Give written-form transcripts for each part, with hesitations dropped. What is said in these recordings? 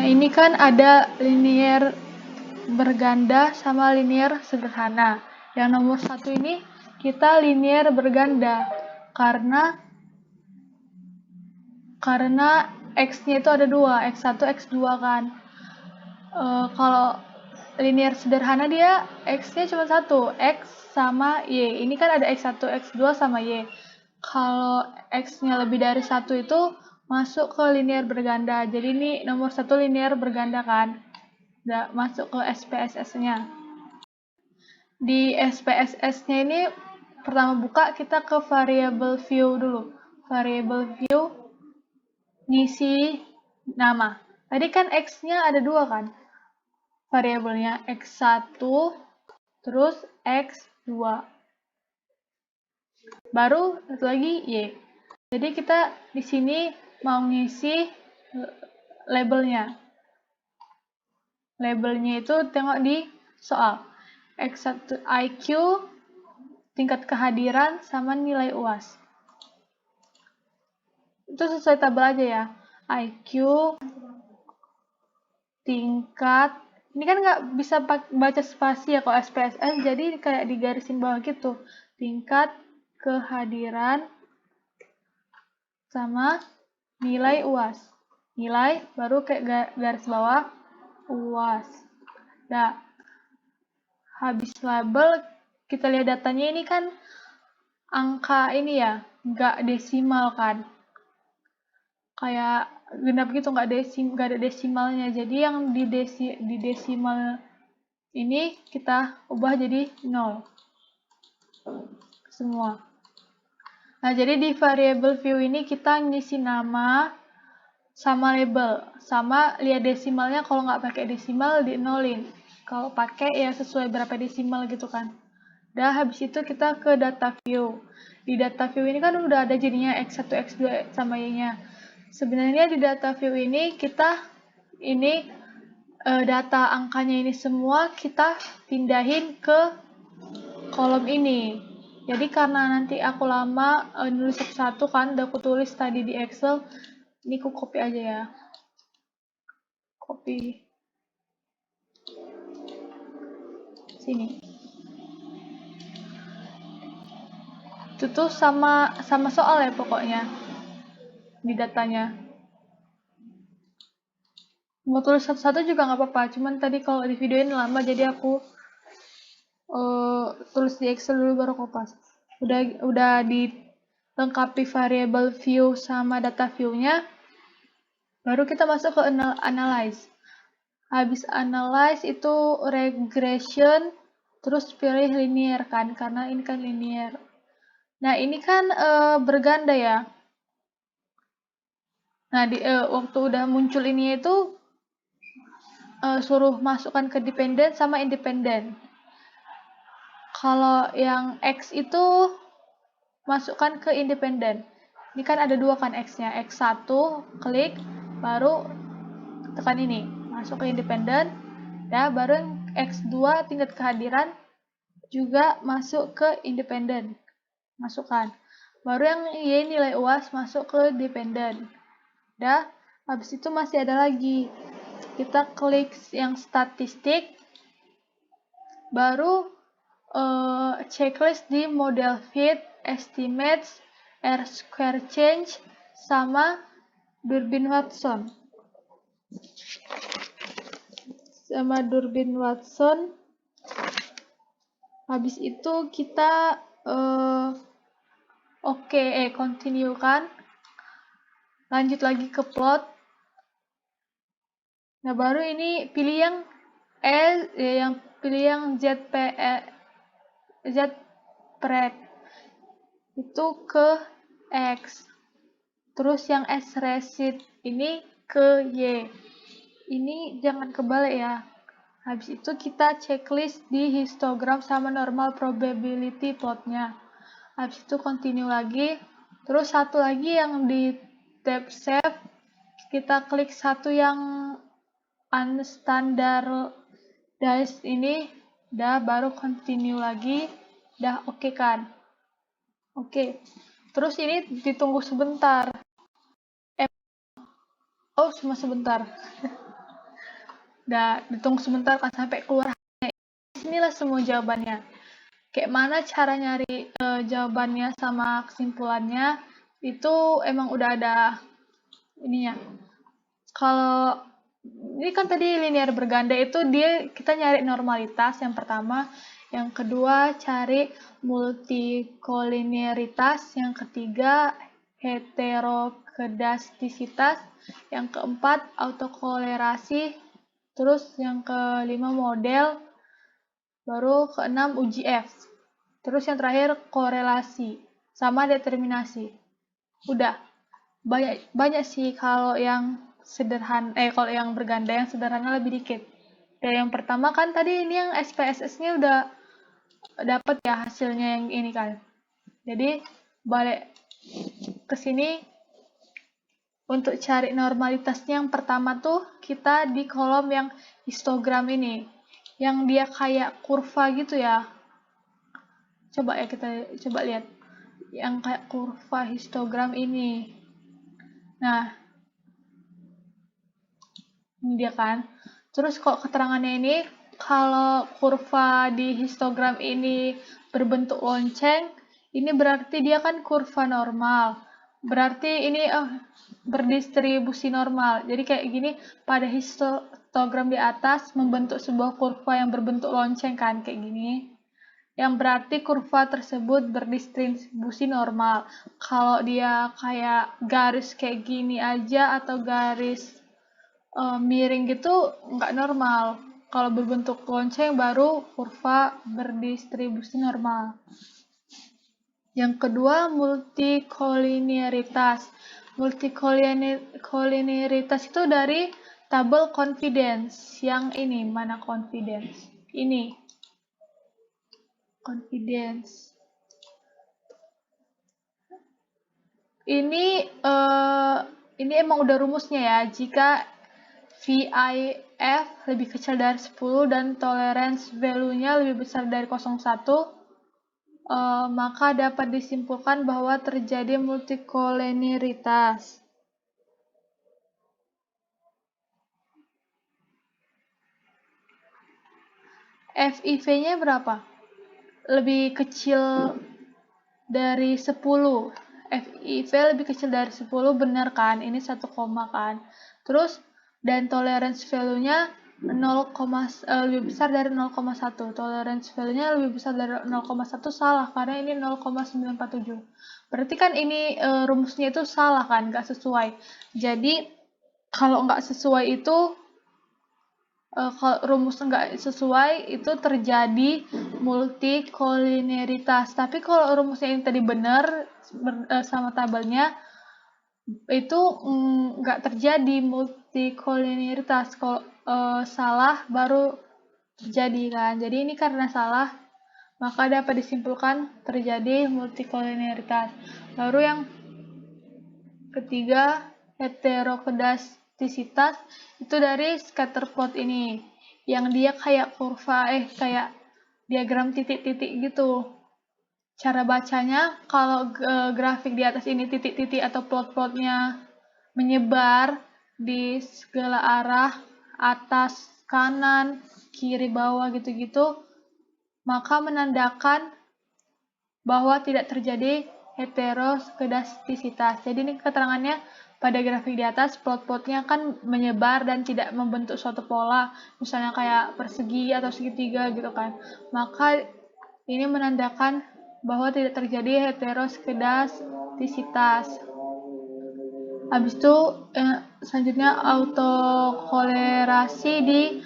ini kan ada linear berganda sama linear sederhana. Yang nomor 1 ini kita linear berganda karena X-nya itu ada 2, X1, X2 kan. Kalau linear sederhana dia X-nya cuma 1, X sama Y. Ini kan ada X1, X2 sama Y. Kalau X-nya lebih dari 1 itu masuk ke linear berganda. Jadi ini nomor 1 linear berganda kan. Udah masuk ke SPSS-nya. Di SPSS-nya ini pertama buka kita ke variable view dulu. Variable view ngisi nama. Tadi kan X-nya ada 2 kan? Variabelnya X1 terus X2. Baru satu lagi Y. Jadi kita di sini mau ngisi labelnya. Labelnya itu tengok di soal. X1 IQ, tingkat kehadiran, sama nilai UAS. Itu sesuai tabel aja ya. IQ, tingkat, ini kan nggak bisa baca spasi ya kalau SPSS, jadi kayak di garisin bawah gitu. Tingkat kehadiran sama nilai UAS. Nilai baru kayak garis bawah UAS. Nah, habis label kita lihat datanya ini kan angka ini ya, nggak desimal kan. Kayak genap gitu, nggak ada desimalnya. Jadi yang di desimal ini kita ubah jadi 0 semua. Nah, jadi di variable view ini kita ngisi nama sama label, sama lihat desimalnya. Kalau nggak pakai desimal di nolin, kalau pakai ya sesuai berapa desimal gitu kan. Udah, habis itu kita ke data view. Di data view ini kan udah ada jadinya X1, X2 sama Y-nya. Sebenarnya di data view ini kita data angkanya ini semua kita pindahin ke kolom ini. Jadi karena nanti aku lama nulis satu-satu kan, udah aku tulis tadi di Excel, ini aku copy aja ya. Copy sini. Itu tuh sama soal ya pokoknya di datanya. Mau tulis satu-satu juga nggak apa-apa, cuman tadi kalau di video ini lama jadi aku tulis di Excel dulu baru kopas. Udah dilengkapi variable view sama data view-nya, baru kita masuk ke analyze. Habis analyze itu regression, terus pilih linear kan, karena ini kan linear. Nah, ini kan berganda ya. Nah, waktu udah muncul ini itu suruh masukkan ke dependent sama independent. Kalau yang X itu masukkan ke independent. Ini kan ada 2 kan X-nya. X1 klik, baru tekan ini, masuk ke independent. Ya, baru X2 tingkat kehadiran juga masuk ke independent. Masukkan. Baru yang Y nilai UAS masuk ke dependent. Udah, habis itu masih ada lagi. Kita klik yang statistik, baru checklist di model fit, estimates, R-square change, sama Durbin-Watson. Habis itu kita continue kan. Lanjut lagi ke plot. Nah, baru ini pilih yang ZPRED itu ke X. Terus yang S-recit ini ke Y. Ini jangan kebalik ya. Habis itu kita checklist di histogram sama normal probability plotnya. Habis itu continue lagi. Terus satu lagi yang di tab save, kita klik satu yang unstandardized ini, dah baru continue lagi, dah oke kan. Oke. Terus ini ditunggu sebentar. Cuma sebentar. Udah ditunggu sebentar kan sampai keluar. Inilah semua jawabannya. Kayak mana cara nyari jawabannya sama kesimpulannya itu emang udah ada ininya. Kalau ini kan tadi linear berganda itu kita nyari normalitas yang pertama, yang kedua cari multikolinearitas, yang ketiga heterokedastisitas, yang keempat autokolerasi, terus yang kelima model, baru keenam uji F, terus yang terakhir korelasi sama determinasi. Udah banyak sih kalau yang kalau yang berganda yang sederhana lebih dikit. Dan yang pertama kan tadi ini yang SPSS-nya udah dapat ya hasilnya yang ini kan. Jadi balik ke sini untuk cari normalitasnya yang pertama tuh kita di kolom yang histogram ini. Yang dia kayak kurva gitu ya. Coba ya kita coba lihat. Yang kayak kurva histogram ini. Nah, ini dia kan. Terus kok keterangannya ini, kalau kurva di histogram ini berbentuk lonceng, ini berarti dia kan kurva normal. Berarti ini berdistribusi normal. Jadi kayak gini, pada histogram di atas membentuk sebuah kurva yang berbentuk lonceng kan, kayak gini. Yang berarti kurva tersebut berdistribusi normal. Kalau dia kayak garis kayak gini aja atau garis miring gitu nggak normal. Kalau berbentuk lonceng baru kurva berdistribusi normal. Yang kedua, multikolinearitas. Multikolinearitas itu dari tabel confidence. Yang ini, mana confidence? Ini. Confidence. Ini emang udah rumusnya ya. Jika VIF lebih kecil dari 10 dan tolerance value-nya lebih besar dari 0,1, maka dapat disimpulkan bahwa terjadi multikolinearitas. FIV-nya berapa? Lebih kecil dari 10. FIV lebih kecil dari 10, benar kan? Ini 1, kan? Terus, dan tolerance value-nya lebih besar dari 0,1. Tolerance value-nya lebih besar dari 0,1 salah, karena ini 0,947. Berarti kan ini rumusnya itu salah kan? Nggak sesuai. Jadi, kalau nggak sesuai itu, kalau rumus nggak sesuai itu terjadi multikolinearitas. Tapi kalau rumusnya ini tadi benar sama tabelnya itu nggak terjadi multikolinearitas. Kalau salah baru terjadi kan. Jadi ini karena salah maka dapat disimpulkan terjadi multikolinearitas. Baru yang ketiga, heterokedastisitas itu dari scatter plot ini, yang dia kayak kurva, kayak diagram titik-titik gitu. Cara bacanya, kalau grafik di atas ini titik-titik atau plot-plotnya menyebar di segala arah, atas, kanan, kiri, bawah gitu-gitu, maka menandakan bahwa tidak terjadi heterokedastisitas. Jadi ini keterangannya pada grafik di atas, plot-plotnya kan menyebar dan tidak membentuk suatu pola, misalnya kayak persegi atau segitiga gitu kan. Maka ini menandakan bahwa tidak terjadi heterokedastisitas. Habis itu selanjutnya autokolerasi di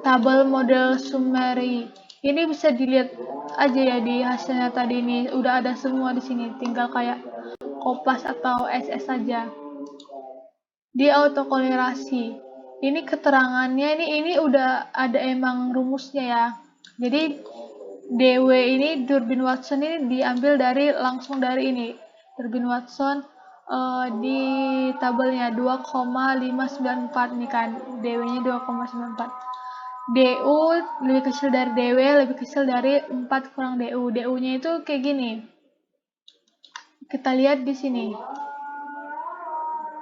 tabel model summary. Ini bisa dilihat aja ya di hasilnya tadi ini, udah ada semua di sini, tinggal kayak Koplas atau SS saja. Di autokolerasi, ini keterangannya ini udah ada emang rumusnya ya. Jadi DW ini Durbin Watson ini diambil langsung dari ini. Durbin Watson di tabelnya 2,594 nih kan, DW-nya 2,94. DU lebih kecil dari DW, lebih kecil dari 4 kurang DU. DU-nya itu kayak gini. Kita lihat di sini.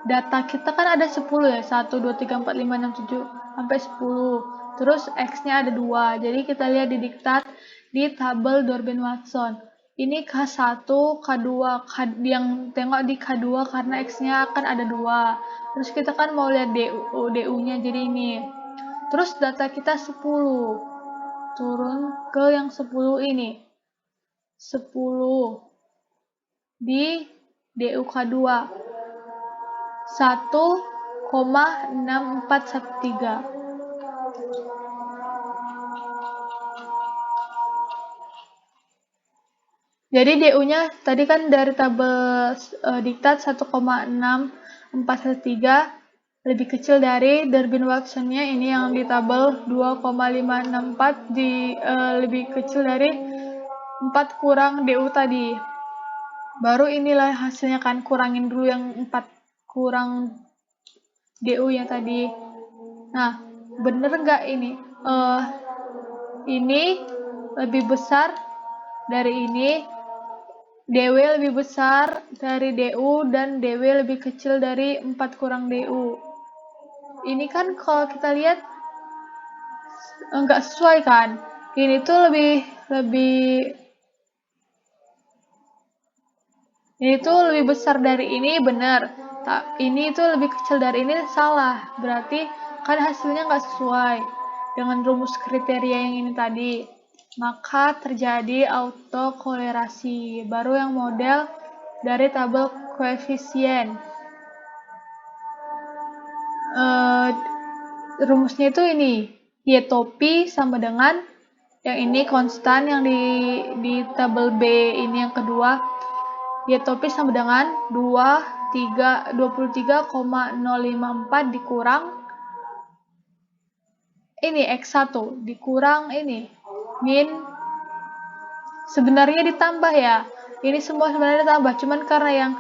data kita kan ada 10 ya, 1, 2, 3, 4, 5, 6, 7, sampai 10. Terus X-nya ada 2, jadi kita lihat di diktat di tabel Durbin-Watson. Ini K1, K2, yang tengok di K2 karena X-nya kan ada 2. Terus kita kan mau lihat DU-nya, jadi ini. Terus data kita 10. Turun ke yang 10 ini. 10 di DUK2. 1,6413. Jadi DU-nya tadi kan dari tabel diktat 1,6413 lebih kecil dari Durbin-Watson-nya ini yang di tabel 2,564 lebih kecil dari 4 kurang DU tadi. Baru inilah hasilnya kan, kurangin dulu yang 4 kurang DU yang tadi. Nah, bener nggak ini? Ini lebih besar dari ini, DW lebih besar dari DU, dan DW lebih kecil dari 4 kurang DU. Ini kan kalau kita lihat nggak sesuai kan? Ini tuh lebih besar dari ini, bener. Ini tuh lebih kecil dari ini, salah. Berarti kan hasilnya nggak sesuai dengan rumus kriteria yang ini tadi. Maka terjadi autokolerasi. Baru yang model dari tabel koefisien. Rumusnya itu ini, Y topi sama dengan yang ini konstan, yang di tabel B ini yang kedua, Y topi sama dengan 23,054 dikurang ini X1 dikurang ini min, sebenarnya ditambah ya, ini semua sebenarnya ditambah, cuman karena yang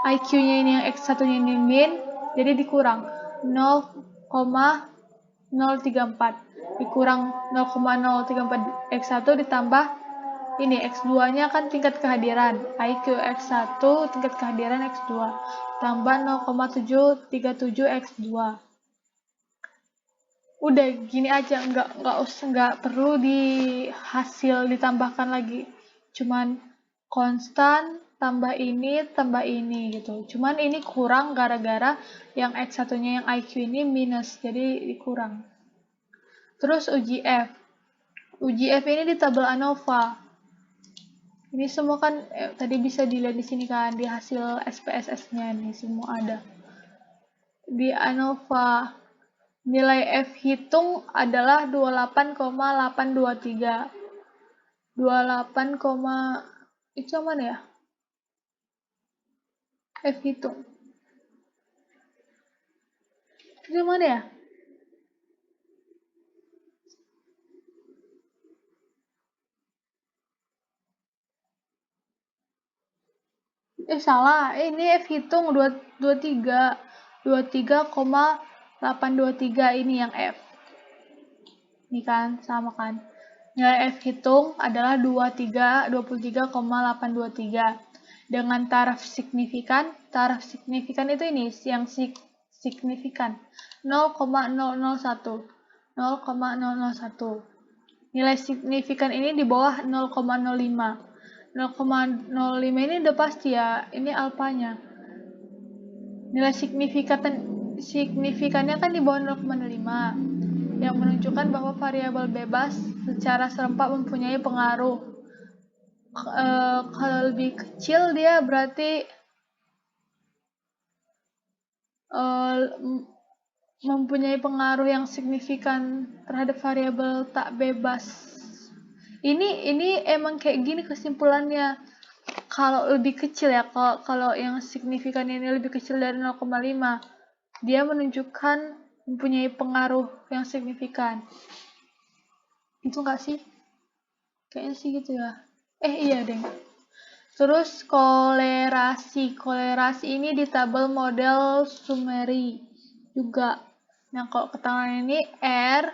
IQ-nya ini, yang X1-nya ini min, jadi dikurang 0,034 dikurang 0,034 X1 ditambah ini X2-nya kan tingkat kehadiran, IQ X1 tingkat kehadiran X2 tambah 0,737 X2. Udah gini aja, nggak perlu di hasil ditambahkan lagi, cuman konstan tambah ini gitu. Cuman ini kurang gara-gara yang X1-nya yang IQ ini minus, jadi dikurang. Terus uji F ini di tabel ANOVA. Ini semua kan tadi bisa dilihat di sini kan, di hasil SPSS-nya nih semua ada. Di ANOVA nilai F hitung adalah 28,823. 28, itu mana ya? F hitung. Itu mana ya? Salah. Ini F hitung 23,823 ini yang F. Ini kan sama kan. Nilai F hitung adalah 23,823 dengan taraf signifikan. Taraf signifikan itu ini yang signifikan 0,001. Nilai signifikan ini di bawah 0,05. 0,05 ini udah pasti ya, ini alfanya. Nilai signifikannya kan di bawah 0,05, yang menunjukkan bahwa variabel bebas secara serempak mempunyai pengaruh. Kalau lebih kecil dia berarti mempunyai pengaruh yang signifikan terhadap variabel tak bebas. Ini emang kayak gini kesimpulannya. Kalau lebih kecil ya, kalau yang signifikan ini lebih kecil dari 0,5, dia menunjukkan mempunyai pengaruh yang signifikan. Itu enggak sih? Kayaknya sih gitu ya. Iya deh. Terus kolerasi ini di tabel model summary juga. Nah, kalau keterangan ini R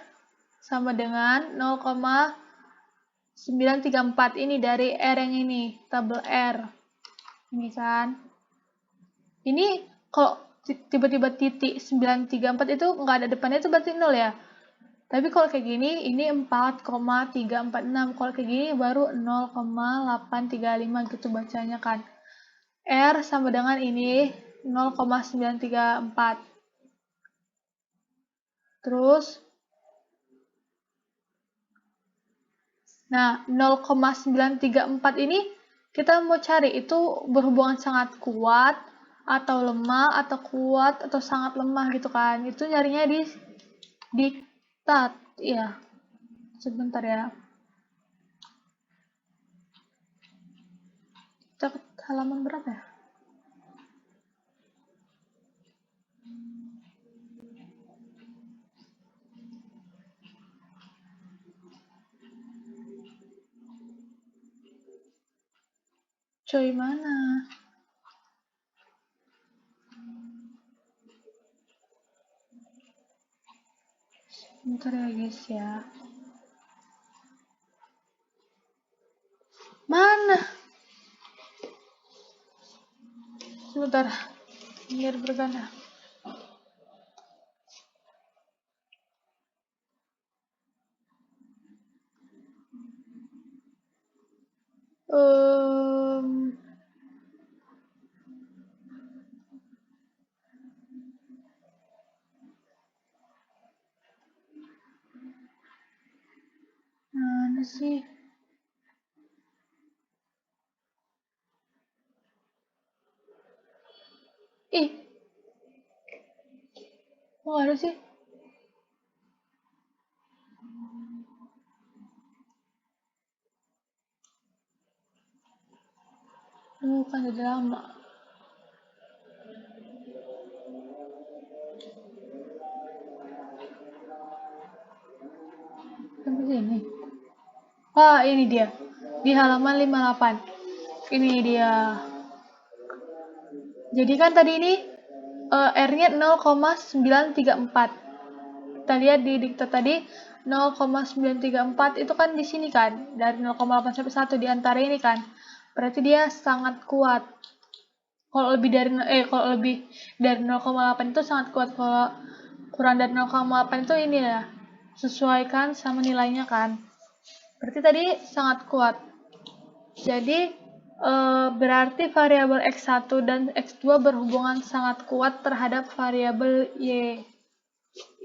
sama dengan 0,934 ini dari R yang ini, tabel R. Ini kan. Ini kalau tiba-tiba titik 934 itu nggak ada depannya itu berarti 0 ya. Tapi kalau kayak gini, ini 4,346. Kalau kayak gini baru 0,835 gitu bacanya kan. R sama dengan ini 0,934. Terus, nah 0,934 ini kita mau cari itu berhubungan sangat kuat, atau lemah, atau kuat, atau sangat lemah gitu kan. Itu nyarinya di diktat, ya. Sebentar ya. Kita ke halaman berapa ya? Coy mana? Bentar ya guys ya. Mana? Sebentar. Biar berganda. Mana sih? Ih. Kok ada sih? Kan udah lama. Sampai sini. Wah, ini dia. Di halaman 58. Ini dia. Jadi kan tadi ini R-nya 0,934. Kita lihat di diktat tadi 0,934 itu kan di sini kan. Dari 0,8 sampai 1 di antara ini kan. Berarti dia sangat kuat. Kalau lebih dari 0,8 itu sangat kuat. Kalau kurang dari 0,8 itu ini ya. Sesuaikan sama nilainya kan. Berarti tadi sangat kuat. Jadi berarti variabel X1 dan X2 berhubungan sangat kuat terhadap variabel Y.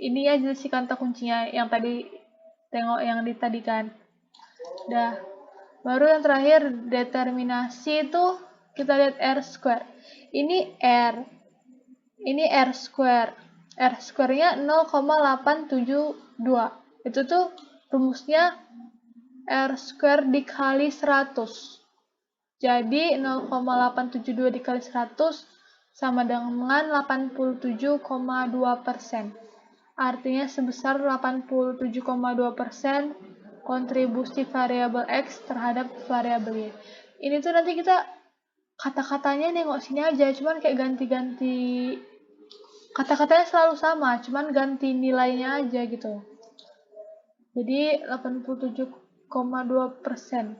Ini aja sih kata kuncinya yang tadi tengok yang di tadi kan. Udah. Baru yang terakhir determinasi itu kita lihat R square. Ini R. Ini R square. R square-nya 0,872. Itu tuh rumusnya R square dikali 100. Jadi 0,872 dikali 100 sama dengan 87,2%. Artinya sebesar 87,2% kontribusi variabel X terhadap variabel Y. Ini tuh nanti kita kata-katanya nengok sini aja, cuman kayak ganti-ganti. Kata-katanya selalu sama, cuman ganti nilainya aja gitu. Jadi 87,2%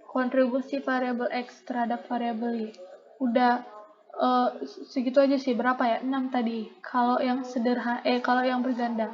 kontribusi variabel X terhadap variabel Y. Udah segitu aja sih, berapa ya? 6 tadi. Kalau yang sederhana kalau yang berganda.